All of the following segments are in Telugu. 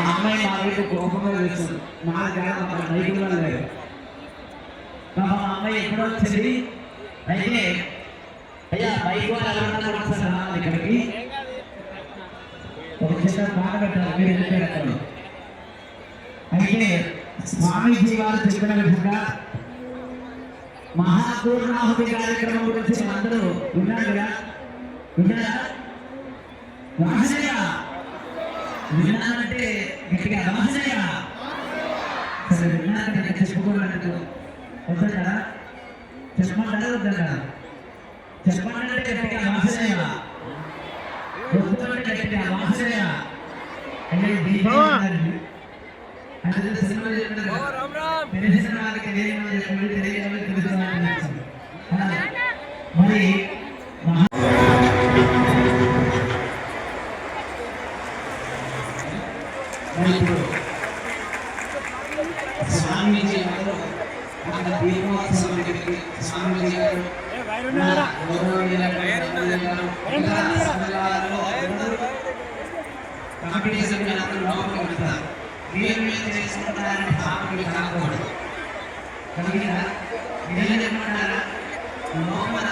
అమ్మాయి మా వైపు కోపంగా వేస్తుంది. మా బైకులు లేదు. మా అమ్మాయి ఎప్పుడో వచ్చింది. అయితే అయ్యా బైక్ వాళ్ళు ఇక్కడికి ఒక చిన్న మాట పెట్టాలి. మీరు ఎందుకు పెట్టాలి? అయితే స్వామీజీ వారు చెప్పిన విధంగా మహాపూర్ణాహుతి కార్యక్రమం గురించి అందరూ విన్నారు కదా? విన్నారా? విన్నానంటే గట్టిగా రాజయ్య సరే విన్నాక చెప్పుకోవాలంటే వద్దంటారా? చెప్పమంటారా వద్దంటారా? చెప్పమంటే గట్టిగా రాజయ్య, వద్దంటే గట్టిగా రాజయ్య అంటే సినిమా తెలిసిన వాళ్ళకి తెలియని మరి స్వామీజీ గారు స్వామీజీ గారు చేసుకుంటారని పాపం కాకూడదు. కలిగిన ఏమంటారా లోపల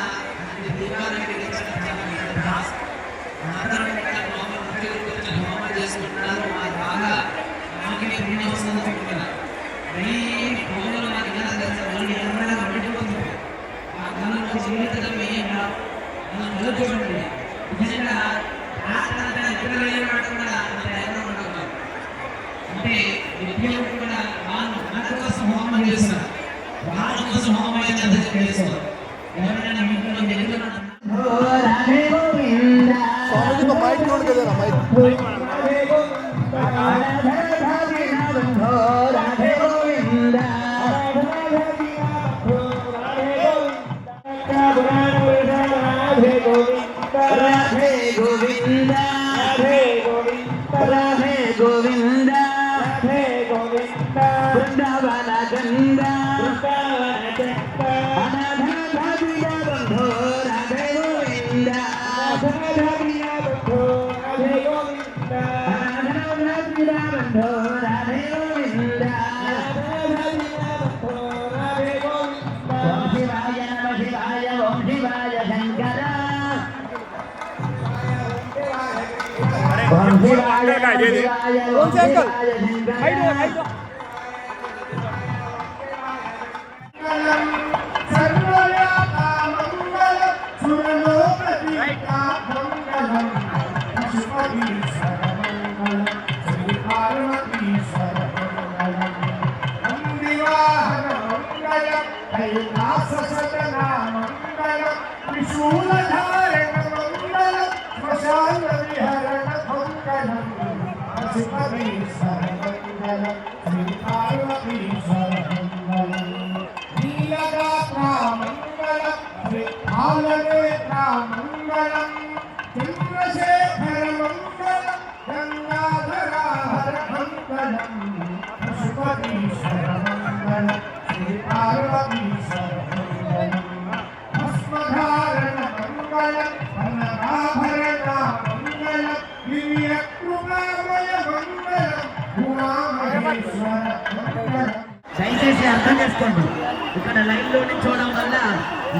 చేసుకుంటున్నారు. బాగా మాకే పుణ్యం వస్తుంది. జీవితం చూడండి నిజంగా అంటే విద్యలు కూడా మన కోసం హోమం చేస్తున్నారు. వాళ్ళ కోసం హోమం చేస్తారు. ఎవరైనా ఇంట్లో గోవింద బృందావన గంగ దయచేసి అర్థం చేసుకోండి. ఇక్కడ లైన్ లో చూడడం వల్ల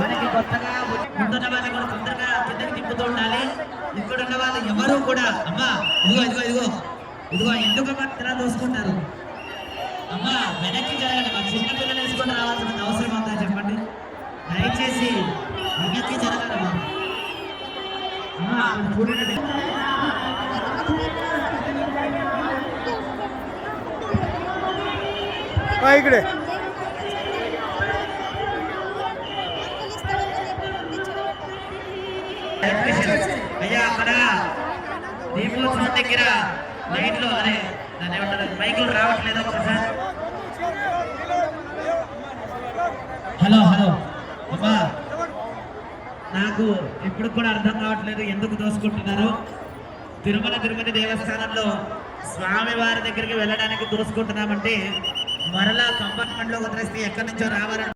మనకి కొత్తగా ముందున్న వాళ్ళని కూడా తొందరగా కిందకి తిప్పుతూ ఉండాలి. ఇక్కడ ఉన్న వాళ్ళు ఎవరు కూడా అమ్మా ఇదిగో ఇదిగో ఇదిగో ఇదిగో ఎందుకు ఇలా దోసుకుంటారు? అమ్మా వెనక్కి జరగండి. మా చిన్న పిల్లలు వేసుకొని రావాల్సిన అవసరం ఉందా చెప్పండి? దయచేసి వెనక్కి జరగాలమ్మా. చూడండి ఇక్కడే అయ్యా అక్కడ దీపోత్సవం దగ్గర లైన్ లో అదే దాన్ని ఏమంటారు బైకులు రావట్లేదు. ఒకసారి హలో హలో అమ్మా నాకు ఇప్పుడు కూడా అర్థం కావట్లేదు ఎందుకు దోసుకుంటున్నారు. తిరుమల దేవస్థానంలో స్వామివారి దగ్గరికి వెళ్ళడానికి దోసుకుంటున్నామంటే మరలా కంపార్ట్మెంట్ లో వదిలేస్తే ఎక్కడి నుంచో రావాలని